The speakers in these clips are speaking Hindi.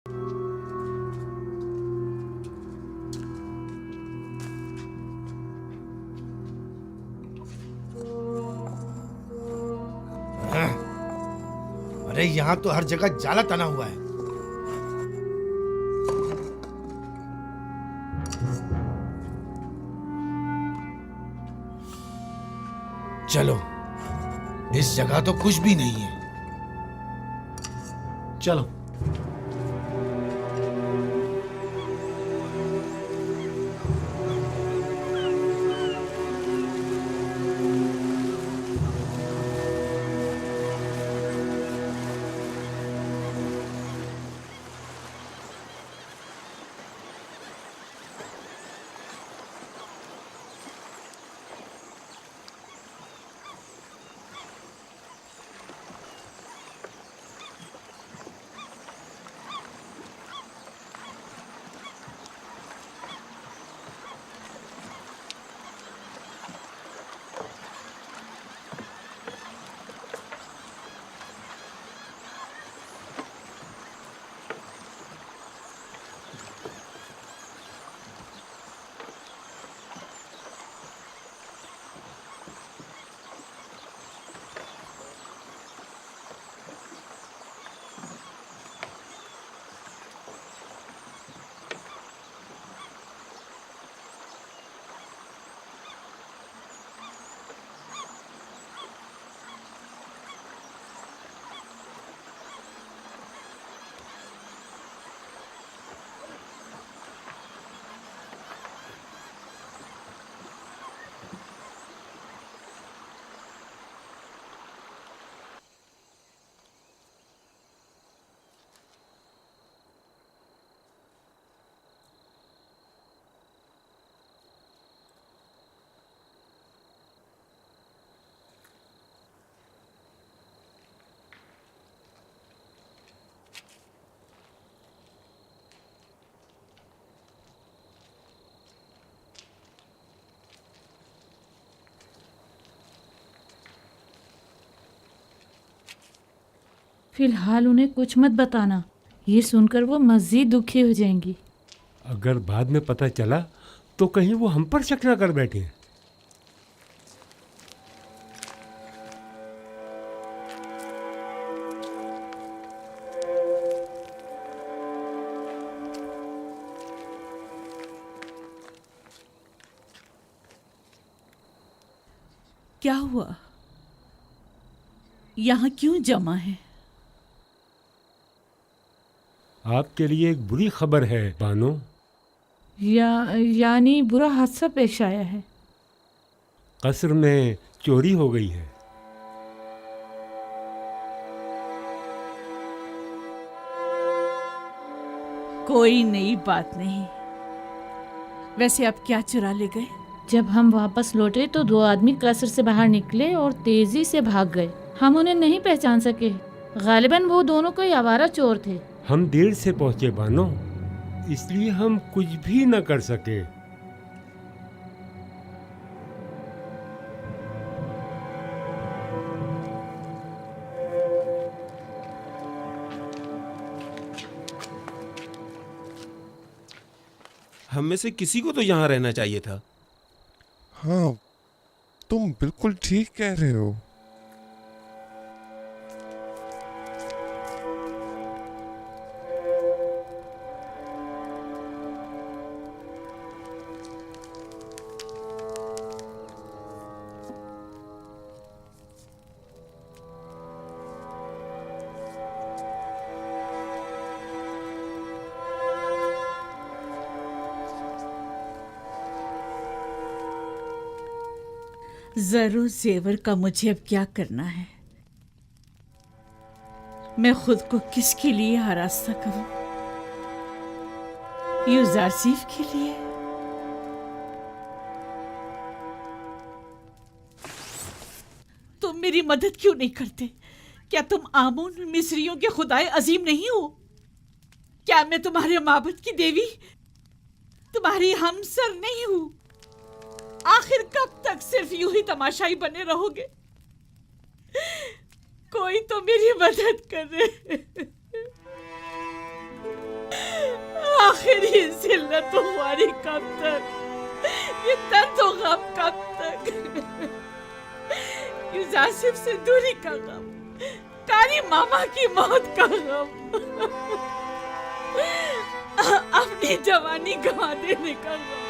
अरे यहाँ तो हर जगह जाला तना हुआ है। चलो, इस जगह तो कुछ भी नहीं है। चलो। फिलहाल उन्हें कुछ मत बताना, ये सुनकर वो मज़ीद दुखी हो जाएंगी। अगर बाद में पता चला तो कहीं वो हम पर शक न कर बैठे। क्या हुआ? यहाँ क्यों जमा है? आपके लिए एक बुरी खबर है बानो। यानी बुरा हादसा पेश आया है। कस्र में चोरी हो गई है। कोई नई बात नहीं। वैसे अब क्या चुरा ले गए? जब हम वापस लौटे तो दो आदमी कसर से बाहर निकले और तेजी से भाग गए। हम उन्हें नहीं पहचान सके। गालिबन वो दोनों कोई आवारा चोर थे। हम देर से पहुंचे बानो, इसलिए हम कुछ भी न कर सके। हम में से किसी को तो यहाँ रहना चाहिए था। हाँ, तुम बिल्कुल ठीक कह रहे हो। जरूर जेवर का मुझे अब क्या करना है? मैं खुद को किसके लिए आरास्ता करूं? यूजारसीफ के लिए? तुम मेरी मदद क्यों नहीं करते? क्या तुम आमून मिस्रियों के खुदाए अजीम नहीं हो? क्या मैं तुम्हारे माबद की देवी, तुम्हारी हमसर नहीं हूं? आखिर कब तक सिर्फ यूं ही तमाशाई बने रहोगे? कोई तो मेरी मदद करे। आखिर ये जिल्लत तो हमारी कब तक, ये दर्द और गम कब तक? यूजासिफ से दूरी का गम, कारी मामा की मौत का गम, अपनी जवानी गंवा देने का गम,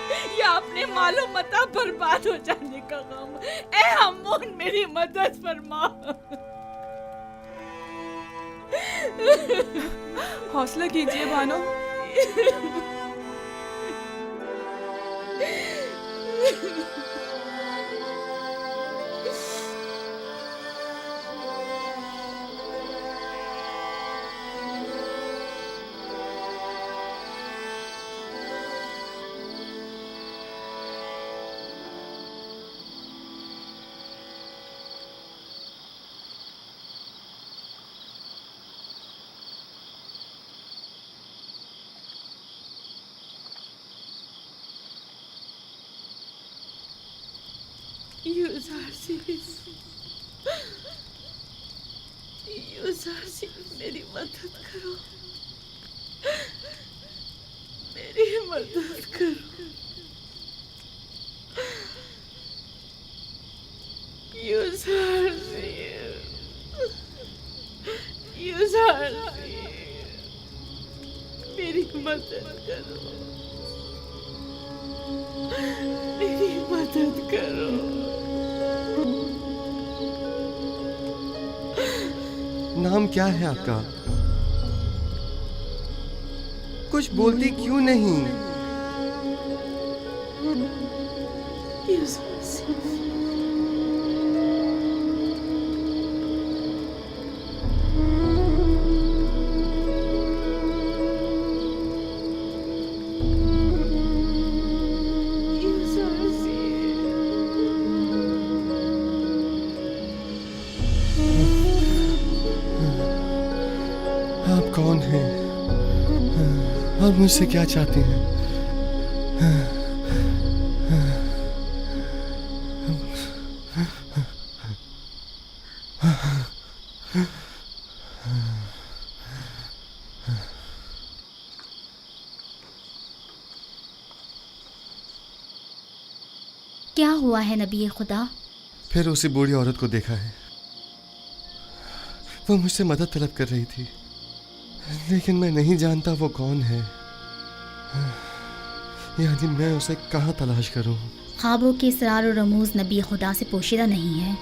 या अपने मालो मता बर्बाद हो जाने का गम। ए अम्मून, मेरी मदद फरमा। हौसला कीजिए भानो। यूजासिफ, मेरी मदद करो, मेरी मदद करो। यूजासिफ, मेरी मदद करो, मेरी मदद करो। नाम क्या है आपका? कुछ बोलती क्यों नहीं? आप कौन हैं? आप मुझसे क्या चाहती हैं? क्या हुआ है नबी खुदा? फिर उसी बूढ़ी औरत को देखा है। वो मुझसे मदद तलब कर रही थी, लेकिन मैं नहीं जानता वो कौन है। यानी मैं उसे कहाँ तलाश करूं? ख्वाबों के इसरार और रमूज नबी खुदा से पोशीदा नहीं है।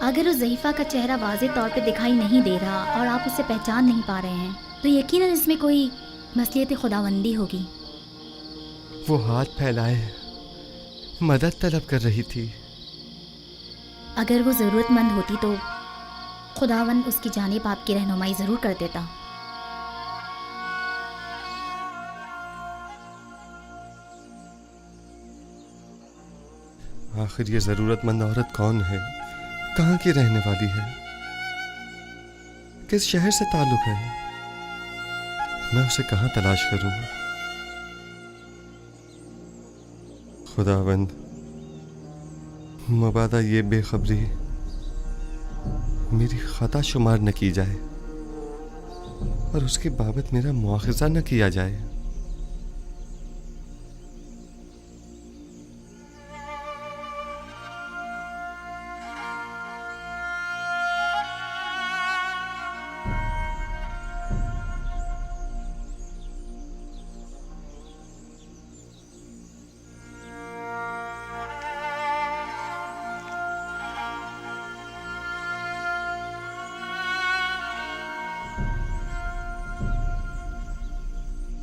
अगर उस ज़ईफ़ा का चेहरा वाज़ेह तौर पे दिखाई नहीं दे रहा और आप उसे पहचान नहीं पा रहे हैं, तो यकीनन इसमें कोई मसलियत खुदावंदी होगी। वो हाथ फैलाए मदद तलब कर रही थी। अगर वो ज़रूरतमंद होती तो खुदावंद उसकी जानिब आपकी रहनुमाई ज़रूर कर देता। आखिर ये ज़रूरतमंद औरत कौन है? कहाँ की रहने वाली है? किस शहर से ताल्लुक़ है? मैं उसे कहाँ तलाश करूँ? खुदावंद, मबादा ये बेखबरी मेरी खता शुमार न की जाए और उसके बाबत मेरा मुआखज़ा न किया जाए।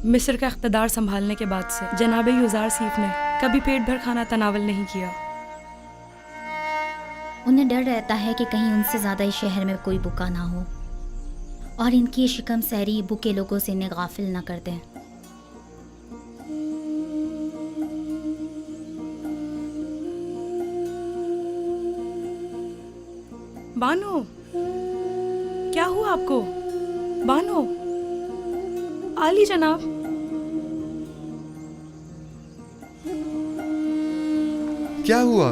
मिस्र का इख्तदार संभालने के बाद से जनाब यूजारसीफ ने कभी पेट भर खाना तनावल नहीं किया। उन्हें डर रहता है कि कहीं उनसे ज़्यादा इस शहर में कोई बुका ना हो और इनकी शिकम सहरी बुके लोगों से इन्हें गाफिल ना कर दें। बानो, क्या हुआ आपको? बानो, आली जनाब। क्या हुआ?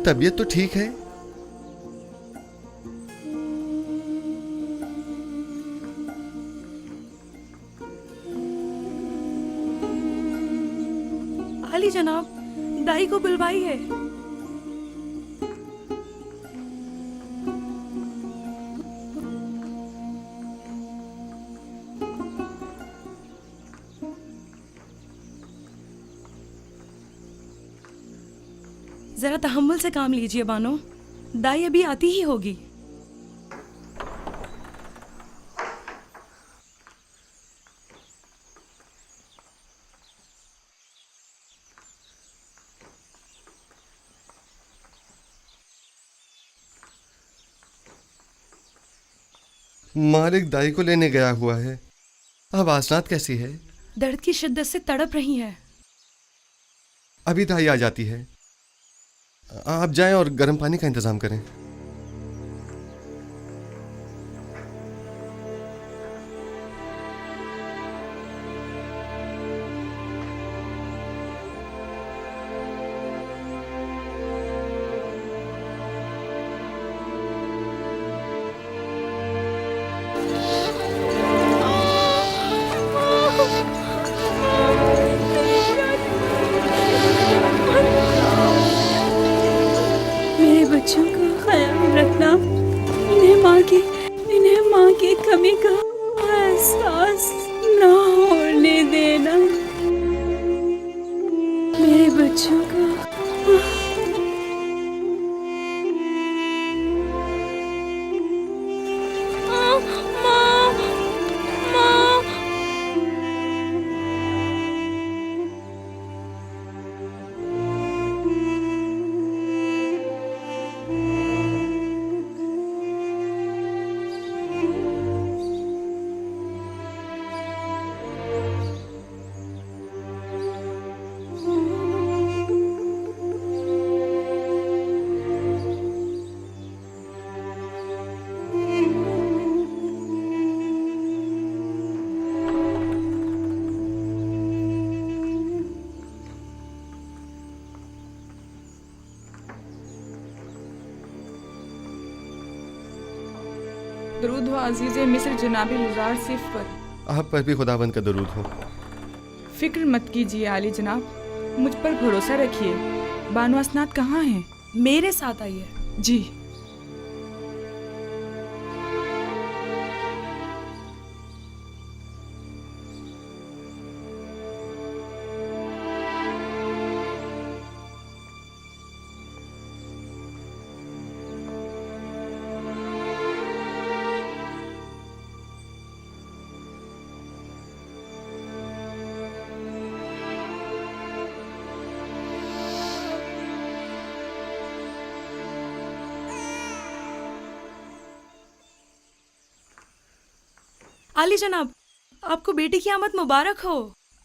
तबीयत तो ठीक है? आली जनाब, दाई को बुलवाई है। जरा तहम्मुल से काम लीजिए बानो, दाई अभी आती ही होगी। मालिक दाई को लेने गया हुआ है। अब आसनात कैसी है? दर्द की शिद्दत से तड़प रही है। अभी दाई आ जाती है। आप जाएं और गर्म पानी का इंतजाम करें। मेरे बच्चों का ख्याल रखना, इन्हें माँ की कमी का एहसास ना होने देना। मेरे बच्चों का दरूद हो अजीज़े मिस्र जनाब लुज़ार सिफ पर। आप पर भी खुदावंद का दरूद हो। फिक्र मत कीजिए आली जनाब, मुझ पर भरोसा रखिए। बानो असनाद कहाँ हैं? मेरे साथ आइए। जी। आली जनाब, आपको बेटी की आमद मुबारक हो।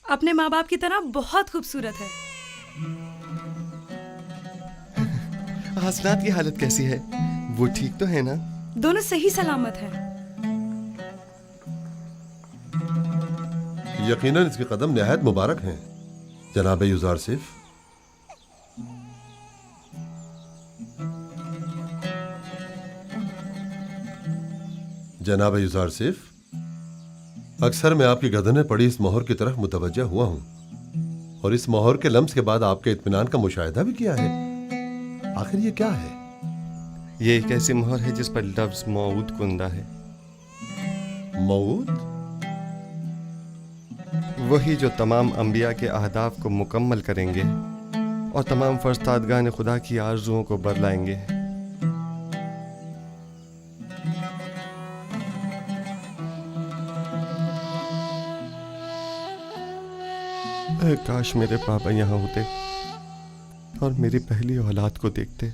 अपने माँ बाप की तरह बहुत खूबसूरत है। आसनात की हालत कैसी है? वो ठीक तो है ना? दोनों सही सलामत हैं। यकीनन इसके कदम निहायत मुबारक हैं जनाब युजार सिफ। जनाब युजार सिफ, अक्सर मैं आपकी गर्दन में पड़ी इस मोहर की तरफ मुतवज्जा हुआ हूं और इस मोहर के लम्स के बाद आपके इत्मीनान का मुशाहिदा भी किया है। आखिर ये क्या है? ये एक ऐसी मोहर है जिस पर लफ्ज मौऊद कुंदा है। मौऊद? वही जो तमाम अंबिया के अहदाफ को मुकम्मल करेंगे और तमाम फरस्तादगान खुदा की आरजुओं को बरलाएंगे। काश मेरे पापा यहाँ होते और मेरी पहली औलाद को देखते।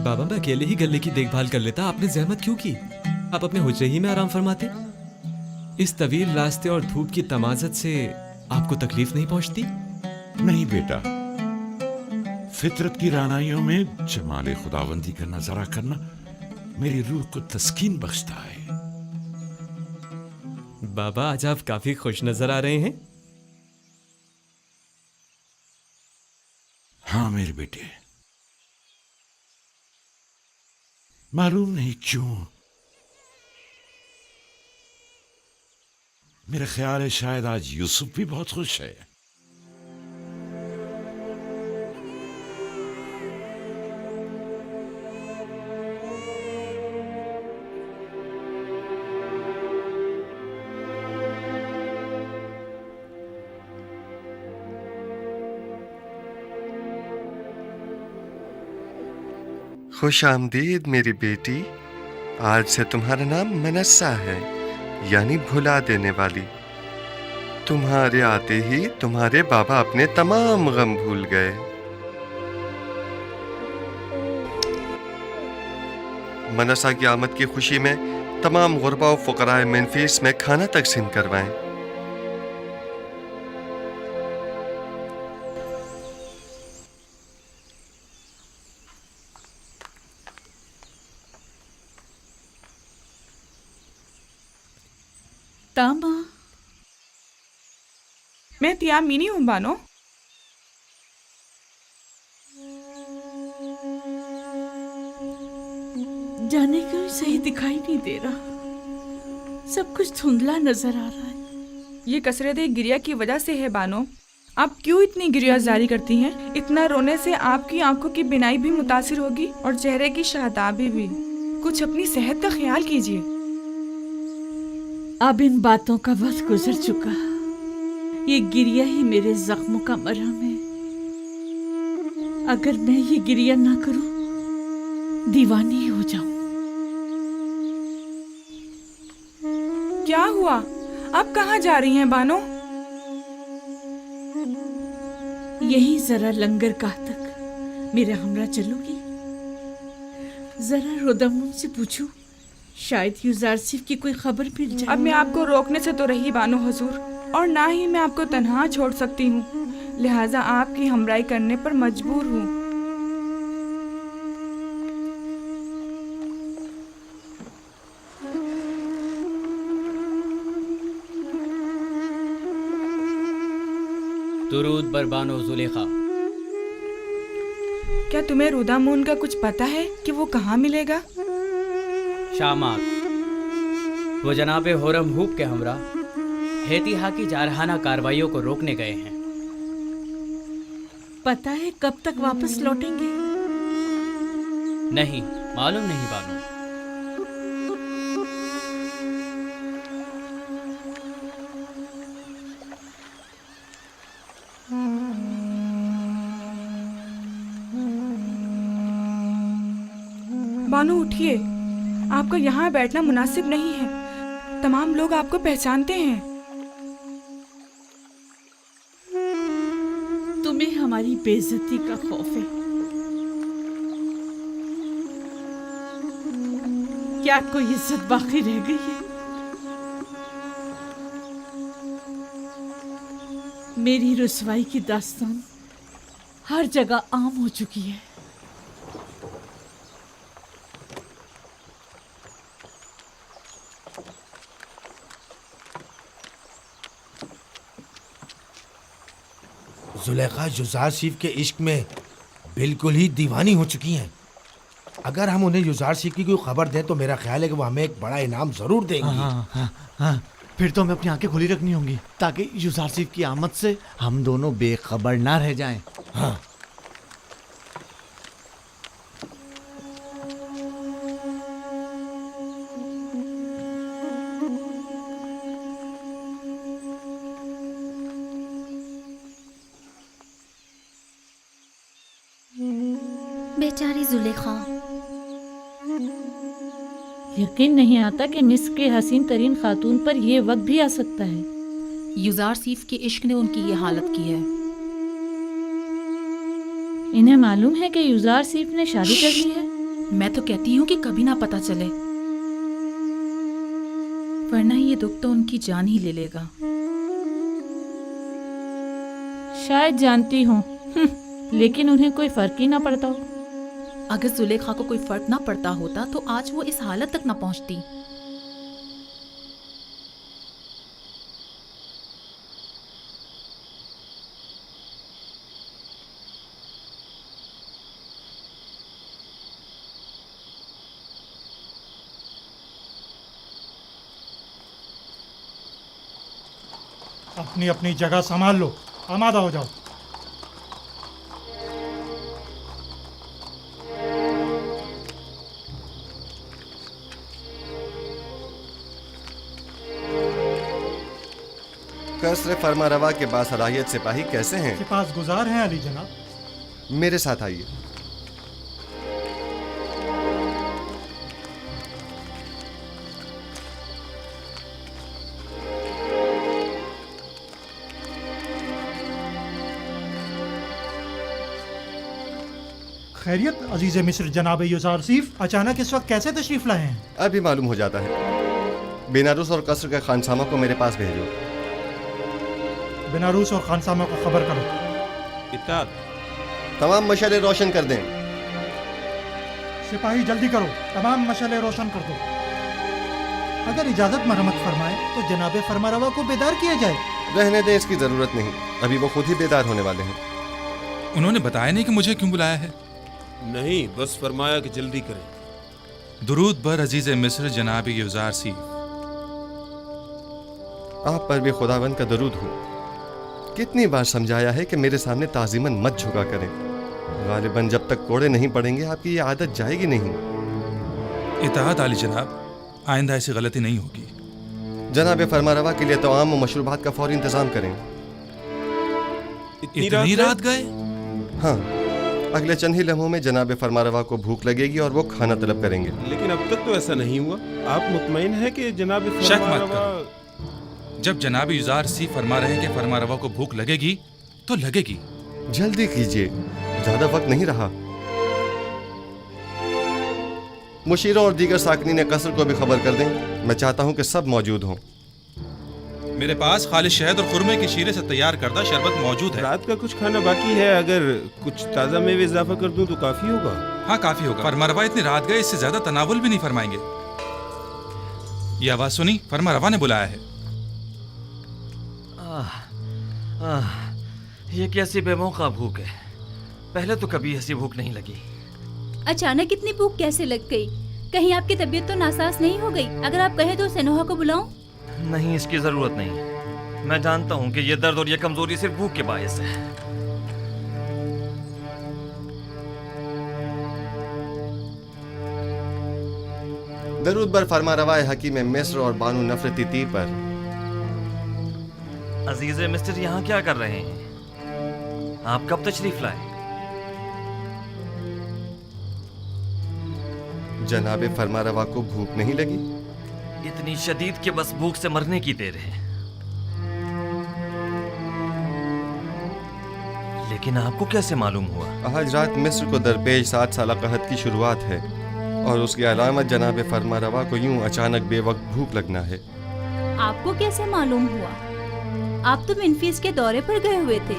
बाबा मैं अकेले ही गले की देखभाल कर लेता, आपने जहमत क्यों की? आप अपने हुजरे में आराम फरमाते। इस तवील रास्ते और धूप की तमाजत से आपको तकलीफ नहीं पहुंचती? नहीं बेटा, फितरत की रानाइयों में जमाले खुदावंदी का नजारा करना मेरी रूह को तस्कीन बख्शता है। बाबा आज आप काफी खुश नजर आ रहे हैं। हाँ मेरे बेटे, मालूम नहीं क्यों मेरा ख्याल है शायद आज यूसुफ भी बहुत खुश है। खुश आमदीद मेरी बेटी। आज से तुम्हारा नाम मनस्सा है, यानी भुला देने वाली। तुम्हारे आते ही तुम्हारे बाबा अपने तमाम गम भूल गए। मनस्सा की आमद की खुशी में तमाम गुरबा और फुकराए मेनफिस में खाना तकसीम करवाएं। तामा, मैं तियामीनी हूँ बानो। जाने क्यों सही दिखाई नहीं दे रहा, सब कुछ धुंधला नजर आ रहा है। ये कसरत गिरिया की वजह से है बानो। आप क्यों इतनी गिरिया जारी करती हैं? इतना रोने से आपकी आंखों की बिनाई भी मुतासिर होगी और चेहरे की शादाबी भी। कुछ अपनी सेहत का ख्याल कीजिए। अब इन बातों का वक्त गुजर चुका, ये गिरिया ही मेरे जख्मों का मरहम है। अगर मैं ये गिरिया ना करूं, दीवानी हो जाऊं। क्या हुआ? आप कहाँ जा रही हैं बानो? यही जरा लंगरगाह तक मेरे हमरा चलोगी? जरा रोदमुन से पूछूं, शायद युजारसिफ की कोई खबर मिल जाए। अब मैं आपको रोकने से तो रही बानो हुजूर, और ना ही मैं आपको तन्हा छोड़ सकती हूँ, लिहाजा आपकी हमराही करने पर मजबूर हूँ। दुरूद बर बानो जुलेखा। क्या तुम्हें रुदामून का कुछ पता है कि वो कहाँ मिलेगा? शामाक, वो जनाबे होरम हूब के हमरा हेतिहा की जारहाना कार्रवाइयों को रोकने गए हैं। पता है कब तक वापस लौटेंगे? नहीं मालूम नहीं बानो। बानो उठिए, आपका यहाँ बैठना मुनासिब नहीं है। तमाम लोग आपको पहचानते हैं। तुम्हें हमारी बेइज्जती का खौफ है क्या? कोई इज्जत बाकी रह गई है? मेरी रुसवाई की दास्तान हर जगह आम हो चुकी है। जुलेखा युजारसिफ के इश्क में बिल्कुल ही दीवानी हो चुकी हैं। अगर हम उन्हें युजारसिफ की कोई खबर दें तो मेरा ख्याल है कि वो हमें एक बड़ा इनाम जरूर देंगी। हाँ, फिर तो हमें अपनी आंखें खुली रखनी होंगी ताकि युजारसिफ की आमद से हम दोनों बेखबर ना रह जाएं। हाँ। बेचारी जुलेखा। यकीन नहीं आता कि मिस्र के हसीन तरीन खातून पर यह वक्त भी आ सकता है। युजारसिफ के इश्क ने उनकी ये हालत की है। इन्हें मालूम है कि युजारसिफ ने शादी कर ली है। मैं तो कहती हूँ कि कभी ना पता चले, वरना ये दुख तो उनकी जान ही ले लेगा। शायद जानती हूँ, लेकिन उन्हें कोई फर्क ही ना पड़ता हो। अगर जुलेखा को कोई फर्क ना पड़ता होता तो आज वो इस हालत तक ना पहुंचती। अपनी अपनी जगह संभाल लो, आमादा हो जाओ। कसर फरमा रवा के बासलाहियत सिपाही कैसे हैं? सिपास गुजार हैं अली जनाब। मेरे साथ आइए। खैरियत अजीज मिस्र जनाब यूसुफ अचानक इस वक्त कैसे तशरीफ लाए हैं? अभी मालूम हो जाता है। बेनारूस और कसर के खानसामा को मेरे पास भेजो। बेनारूस और खानसामा को खबर करो। इत्ताद। तमाम मशाले रोशन कर दें। सिपाही जल्दी करो, तमाम मशाले रोशन कर दो। अगर इजाजत मरम्मत फरमाए तो जनाब फरमारवा को बेदार किया जाए। रहने दें, इसकी जरूरत नहीं। अभी वो खुद ही बेदार होने वाले हैं। उन्होंने बताया नहीं कि मुझे क्यों बुलाया है? नहीं, बस फरमाया कि जल्दी करें। दुरूद बर अजीज मिस्र जनाब यूसुफ। आप पर भी खुदावंद का दरूद हो। कितनी बार समझाया है कि मेरे सामने ताजीमन मत झुका करें। गालिबन जब तक कोड़े नहीं पड़ेंगे आपकी ये आदत जाएगी नहीं। इताअत आली जनाब, आइंदा ऐसी गलती नहीं होगी। जनाब फरमारवा के लिए तमाम मशरूबात का फौरी इंतजाम करें। इतनी रात गए? हाँ, अगले चंद ही लम्हों में जनाब फरमारवा को भूख लगेगी और वो खाना तलब करेंगे। लेकिन अब तक तो ऐसा नहीं हुआ। आप मुतमईन हैं कि जनाब शक मत करो। जब जनाब यूसुफ फरमा रहे हैं कि फरमारवा को भूख लगेगी तो लगेगी। जल्दी कीजिए, ज्यादा वक्त नहीं रहा। मुशीरों और दीगर साकनी ने कसर को भी खबर कर दें। मैं चाहता हूं कि सब मौजूद हों। मेरे पास खालिश शहद और खुरमे की शीरे से तैयार करदा शरबत मौजूद है। रात का कुछ खाना बाकी है, अगर कुछ ताज़ा मेवे इजाफा कर दूं तो काफी होगा। हाँ, काफी होगा। फरमारवा इतनी रात गए, इससे ज्यादा तनावुल भी नहीं फरमाएंगे। ये आवाज सुनी? फरमारवा ने बुलाया है। ये कैसी बेमौका भूख है। पहले तो कभी ऐसी भूख नहीं लगी। अचानक इतनी भूख कैसे लग गई? कहीं आपकी तबीयत तो नासाज नहीं हो गई? अगर आप कहें तो सेनोहा को बुलाऊं? नहीं, इसकी जरूरत नहीं। मैं जानता हूँ कि ये दर्द और ये कमजोरी सिर्फ भूख के बायस है। दरूद बर फरमा रवाए हकीम मिस्र और बानू नफरती तीर पर। अजीज मिस्टर यहाँ क्या कर रहे हैं? आप कब तशरीफ लाए? जनाब फरमारवा को भूख नहीं लगी? इतनी शदीद के बस भूख से मरने की देर है। लेकिन आपको कैसे मालूम हुआ? आज रात मिस्र को दरपेश 7 साल कहत की शुरुआत है और उसकी अलामत जनाब फरमारवा को यूं अचानक बेवक्त भूख लगना है। आपको कैसे मालूम हुआ? आप तो मिनफीस के दौरे पर गए हुए थे।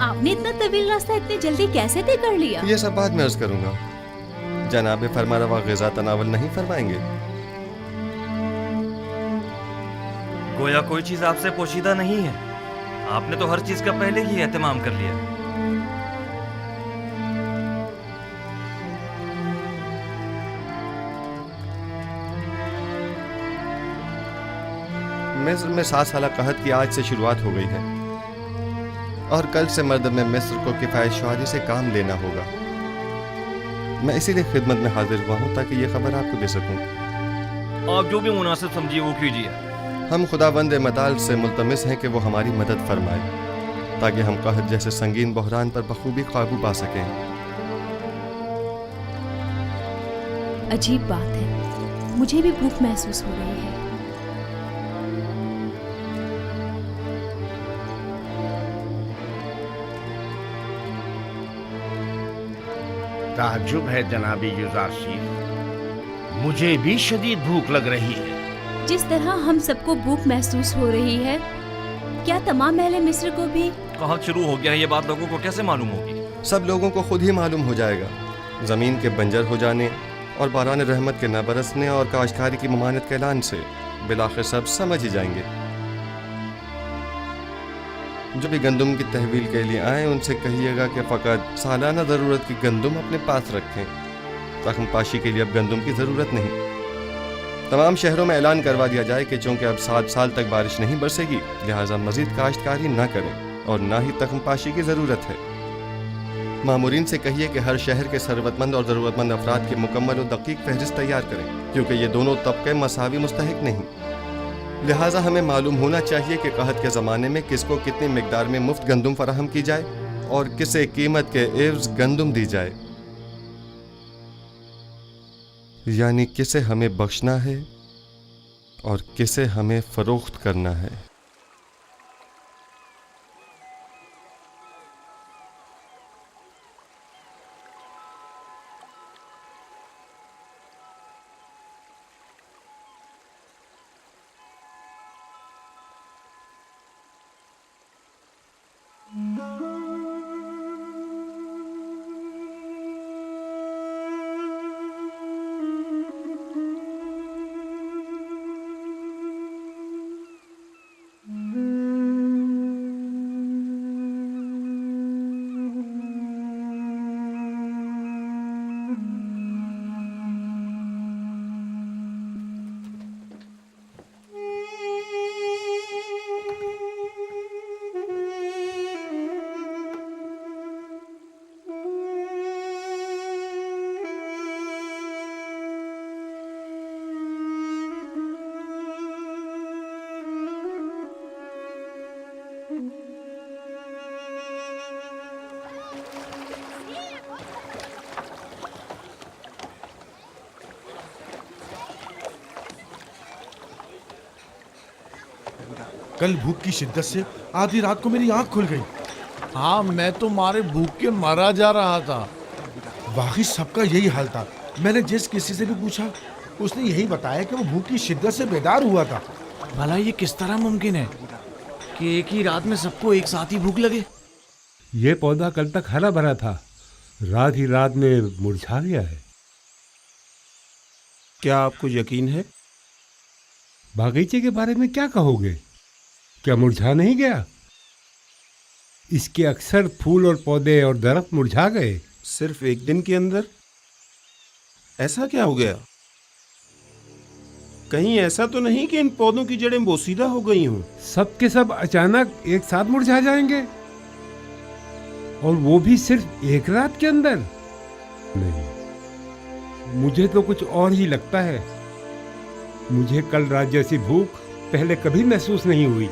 आपने इतना तवील रास्ता इतनी जल्दी कैसे तय कर लिया? ये सब बाद में अर्ज करूंगा। जनाब फरमारवा ग़िज़ा तनावल नहीं फरमाएंगे? गोया कोई चीज आपसे पोशीदा नहीं है। आपने तो हर चीज का पहले ही एहतमाम कर लिया। मिस्र में 7 साल कहत की आज से शुरुआत हो गई है और कल से मर्द में मिस्र को किफायत शुआरी से काम लेना होगा। मैं इसीलिए खिदमत में हाजिर हुआ हूँ ताकि ये खबर आपको दे सकूं। आप जो भी मुनासिब समझिए वो कीजिए। हम खुदावंद मताल से मुल्तमिस हैं कि वो हमारी मदद फरमाए ताकि हम कहत जैसे संगीन बहरान पर बखूबी काबू पा सकें। अजीब बात है, मुझे भी भूख महसूस हो रही है। ताज्जुब है जनाबी युज़ारशीफ, मुझे भी शदीद भूख लग रही है। जिस तरह हम सबको भूख महसूस हो रही है, क्या तमाम अहले मिस्र को भी? कहाँ शुरू हो गया ये बात, लोगों को कैसे मालूम होगी? सब लोगों को खुद ही मालूम हो जाएगा। ज़मीन के बंजर हो जाने और बारान रहमत के न बरसने और काश्तकारी की ममानत के ऐलान से बिलाखिर सब समझ ही जाएंगे। जो भी गंदुम की तहवील के लिए आए उनसे कहिएगा कि फ़कत सालाना ज़रूरत की गंदुम अपने पास रखें। रकम पाशी के लिए अब गंदुम की ज़रूरत नहीं। तमाम शहरों में ऐलान करवा दिया जाए कि चूँकि अब 7 साल तक बारिश नहीं बरसेगी, लिहाजा मज़ीद काश्तकारी न करें और ना ही तख्म पाशी की ज़रूरत है। मामूरीन से कहिए कि हर शहर के सरवतमंद और ज़रूरतमंद अफराद की मुकम्मल और दकीक फहरिस्त तैयार करें, क्योंकि ये दोनों तबके मसावी मुस्तहिक नहीं। लिहाजा हमें मालूम होना चाहिए कि कहत के ज़माने में किसको कितनी मिकदार में मुफ्त गंदुम फराहम की जाए और किसे कीमत के एवज गंदुम दी जाए, यानी किसे हमें बख्शना है और किसे हमें फ़रोख्त करना है। कल भूख की शिद्दत से आधी रात को मेरी आंख खुल गई। हाँ, मैं तो मारे भूख के मरा जा रहा था। वाकई सबका यही हाल था। मैंने जिस किसी से भी पूछा उसने यही बताया कि वो भूख की शिद्दत से बेदार हुआ था। भला ये किस तरह मुमकिन है कि एक ही रात में सबको एक साथ ही भूख लगे? ये पौधा कल तक हरा भरा था, रात ही रात में मुरझा गया है। क्या आपको यकीन है? बागीचे के बारे में क्या कहोगे? क्या मुरझा नहीं गया? इसके अक्सर फूल और पौधे और दरख्त मुरझा गए। सिर्फ एक दिन के अंदर? ऐसा क्या हो गया? कहीं ऐसा तो नहीं कि इन पौधों की जड़ें बोसीदा हो गई हों? सब के सब अचानक एक साथ मुरझा जाएंगे, और वो भी सिर्फ एक रात के अंदर? नहीं, मुझे तो कुछ और ही लगता है। मुझे कल रात जैसी भूख पहले कभी महसूस नहीं हुई।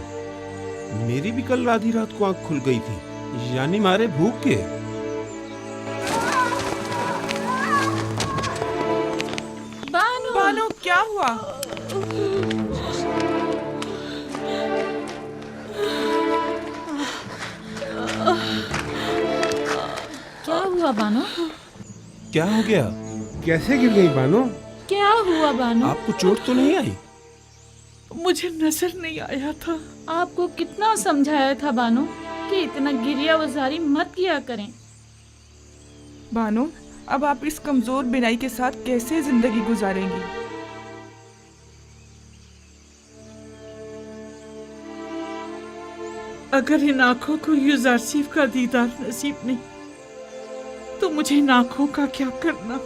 मेरी भी कल आधी रात को आंख खुल गई थी, यानी मारे भूख के। बानो, क्या हुआ? क्या हुआ बानो? क्या हो गया? कैसे गिर गई बानो? क्या हुआ बानो? आपको चोट तो नहीं आई? मुझे नजर नहीं आया था। आपको कितना समझाया था बानो कि इतना गिरिया वजारी मत किया करें। बानो, अब आप इस कमजोर बिनाई के साथ कैसे जिंदगी गुजारेंगी? अगर इन आंखों को युज़ारसीफ का दीदार नसीब नहीं तो मुझे इन आंखों का क्या करना?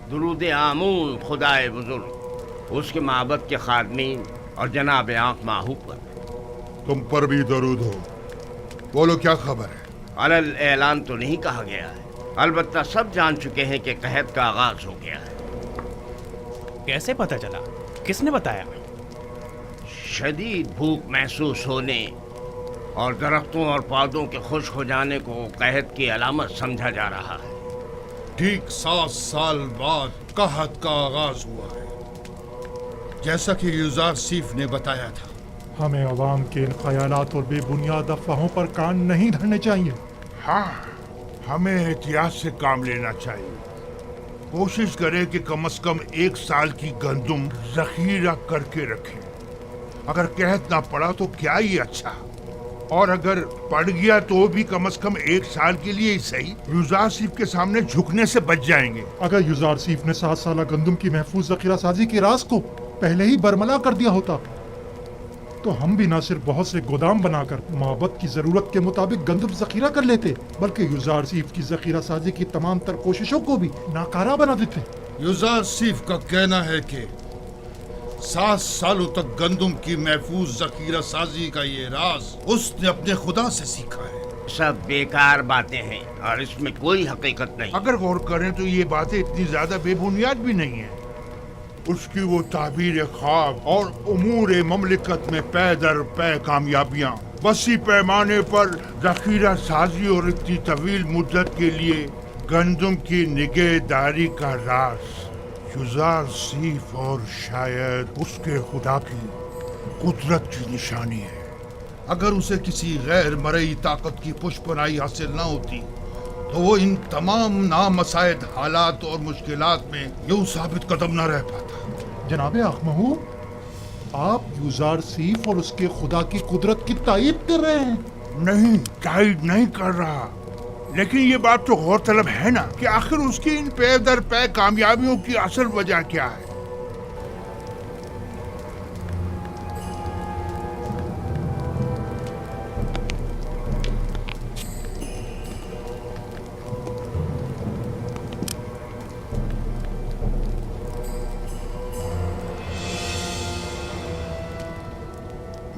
दुरूद आमून खुदाए बुजुर्ग, उसके माबद के खादमीन और जनाब आंख माहू पर। तुम पर भी दरूद हो। बोलो क्या खबर है? अलल ऐलान तो नहीं कहा गया है, अलबत्ता सब जान चुके हैं कि कहत का आगाज हो गया है। कैसे पता चला? किसने बताया? शदीद भूख महसूस होने और दरख्तों और पौधों के खुश्क हो जाने को कहत की अलामत समझा जा रहा है। ठीक 7 साल बाद कहत का आगाज हुआ है, जैसा कि युजार सीफ ने बताया था। हमें अवाम के इन ख्यालात और बेबुनियाद अफवाहों पर कान नहीं धरने चाहिए। हाँ, हमें एहतियात से काम लेना चाहिए। कोशिश करें कि कम से कम 1 साल की गंदुम जखीरा करके रखें। अगर कहत ना पड़ा तो क्या ही अच्छा, और अगर पड़ गया तो भी कम से कम 1 साल के लिए ही सही युजार सीफ के सामने झुकने से बच जाएंगे। अगर युजार सीफ ने 7 साल गंदुम की महफूज जखीरा साजी के राज को पहले ही बरमला कर दिया होता तो हम भी न सिर्फ बहुत से गोदाम बनाकर माबद की जरूरत के मुताबिक गंदुम जखीरा कर लेते, बल्कि युजार सीफ की जखीरा साजी की तमाम तर कोशिशों को भी नाकारा बना देते। युजार सीफ का कहना है कि 7 सालों तक गंदुम की महफूज जखीरा साजी का ये राज उसने अपने खुदा से सीखा है। सब बेकार बातें हैं और इसमें कोई हकीकत नहीं। अगर गौर करें तो ये बातें इतनी ज्यादा बेबुनियाद भी नहीं है। उसकी वो ताबीर ख्वाब और उमूर ममलिकत में पै दर पै कामयाबियां, वसी पैमाने पर जखीरा साजी और इतनी तवील मुद्दत के लिए गंदुम की निगहदारी का राज युजार सीफ और शायद उसके खुदा की कुदरत की निशानी है। अगर उसे किसी गैर मरई ताकत की पुष्पनाई हासिल न होती तो वो इन तमाम नामसायद हालात और मुश्किलात में यूं साबित कदम न रह पाता। जनाबे अखमहू, आप युजार सीफ और उसके खुदा की कुदरत की तायीद कर रहे हैं? नहीं, तायीद नहीं कर रहा, लेकिन ये बात तो गौरतलब है ना कि आखिर उसकी इन पै दर पै कामयाबियों की असल वजह क्या है।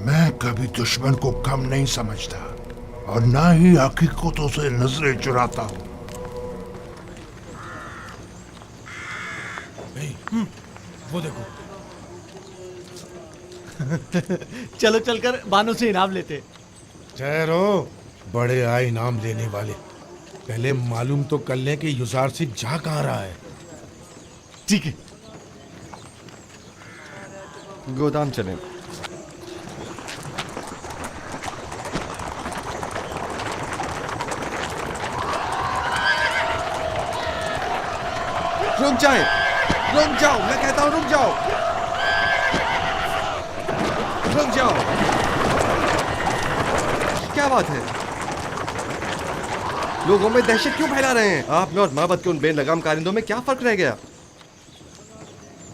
मैं कभी दुश्मन को कम नहीं समझता और ना ही हकीकतों से नजरें चुराता हूँ। वो देखो। चलो चलकर बानो से इनाम लेते। ठहरो, बड़े आए इनाम लेने वाले। पहले मालूम तो कर लें कि युजार सिर्फ जा कहाँ रहा है। ठीक है, गोदाम चलें। रुक जाए, रुक जाओ, मैं कहता हूँ रुक जाओ, रुक जाओ। क्या बात है? लोगों में दहशत क्यों फैला रहे हैं? आप में और माबद के उन बेलगाम कारिंदों में क्या फर्क रह गया?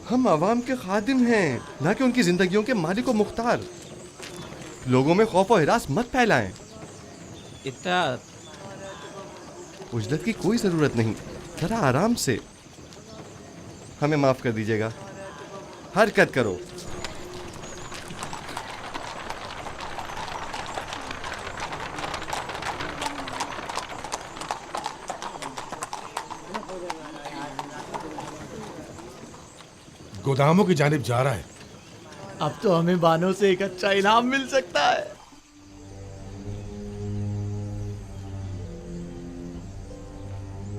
हम आवाम के खादिम हैं, ना कि उनकी जिंदगियों के मालिक व मुख्तार। लोगों में खौफ और हिरास मत फैलाएं। इतना उजलत की कोई जरूरत नहीं, जरा आराम से। हमें माफ कर दीजिएगा, हरकत करो। गोदामों की जानिब जा रहा है। अब तो हमें बानो से एक अच्छा इनाम मिल सकता है।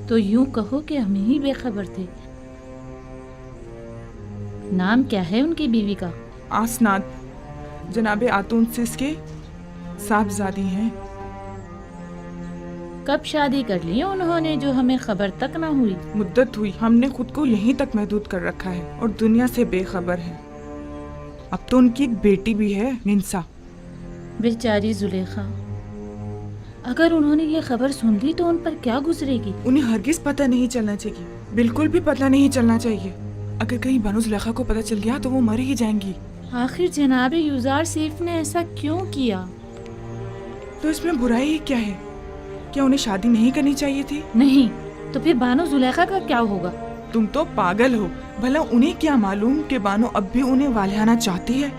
तो यूं कहो कि हम ही बेखबर थे। नाम क्या है उनकी बीवी का? आसनाद, जनाबे आतून सिस के साहबजादी हैं। कब शादी कर ली उन्होंने जो हमें खबर तक ना हुई? मुद्दत हुई, हमने खुद को यहीं तक महदूद कर रखा है और दुनिया से बेखबर है। अब तो उनकी एक बेटी भी है, निंसा। बेचारी जुलेखा, अगर उन्होंने ये खबर सुन ली तो उन पर क्या गुजरेगी? उन्हें हरगिज पता नहीं चलना चाहिए, बिल्कुल भी पता नहीं चलना चाहिए। अगर कहीं बानो जुलेखा को पता चल गया तो वो मर ही जाएंगी। आखिर जनाब युजार सीफ ने ऐसा क्यों किया? तो इसमें बुराई क्या है? क्या उन्हें शादी नहीं करनी चाहिए थी? नहीं, तो फिर बानो जुलेखा का क्या होगा? तुम तो पागल हो। भला उन्हें क्या मालूम कि बानो अब भी उन्हें वालियाना चाहती है?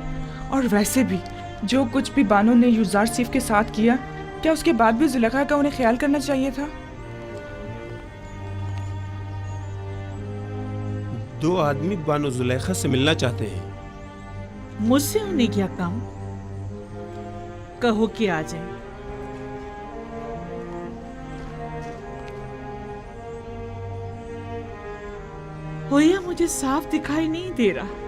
और वैसे भी जो कुछ भी बानो ने युजार सीफ के साथ किया, क्या उसके बाद भी जुलेखा का उन्हें ख्याल करना चाहिए था? दो आदमी बानो जुलेखा से मिलना चाहते हैं। मुझसे उन्हें क्या काम? कहो कि आ जाए। होया मुझे साफ दिखाई नहीं दे रहा।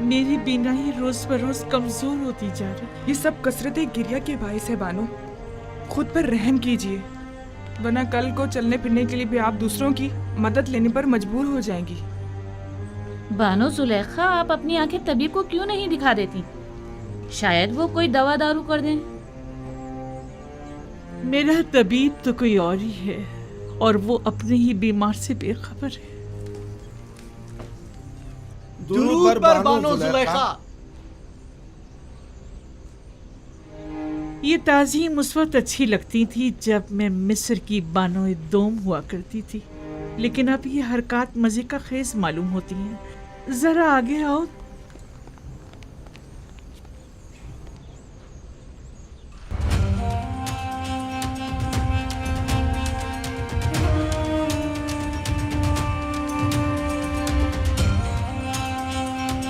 मेरी बीनाई रोज बरोज कमजोर होती जा रही। ये सब कसरत गिरिया के बाइस है बानो। खुद पर रहम कीजिए, वरना कल को चलने फिरने के लिए भी आप दूसरों की मदद लेने पर मजबूर हो जाएंगी। बानो जुलेखा, आप अपनी आंखें तबीब को क्यों नहीं दिखा देती? शायद वो कोई दवा दारू कर दें। मेरा तबीब तो कोई और ही है, और वो अपने ही बीमार से बेखबर है। दुरूद पर बानो जुलेखा। ये ताज़ीम उस वक्त अच्छी लगती थी जब मैं मिस्र की बानो दोम हुआ करती थी, लेकिन अब ये हरकत मजे का खेज मालूम होती हैं। जरा आगे आओ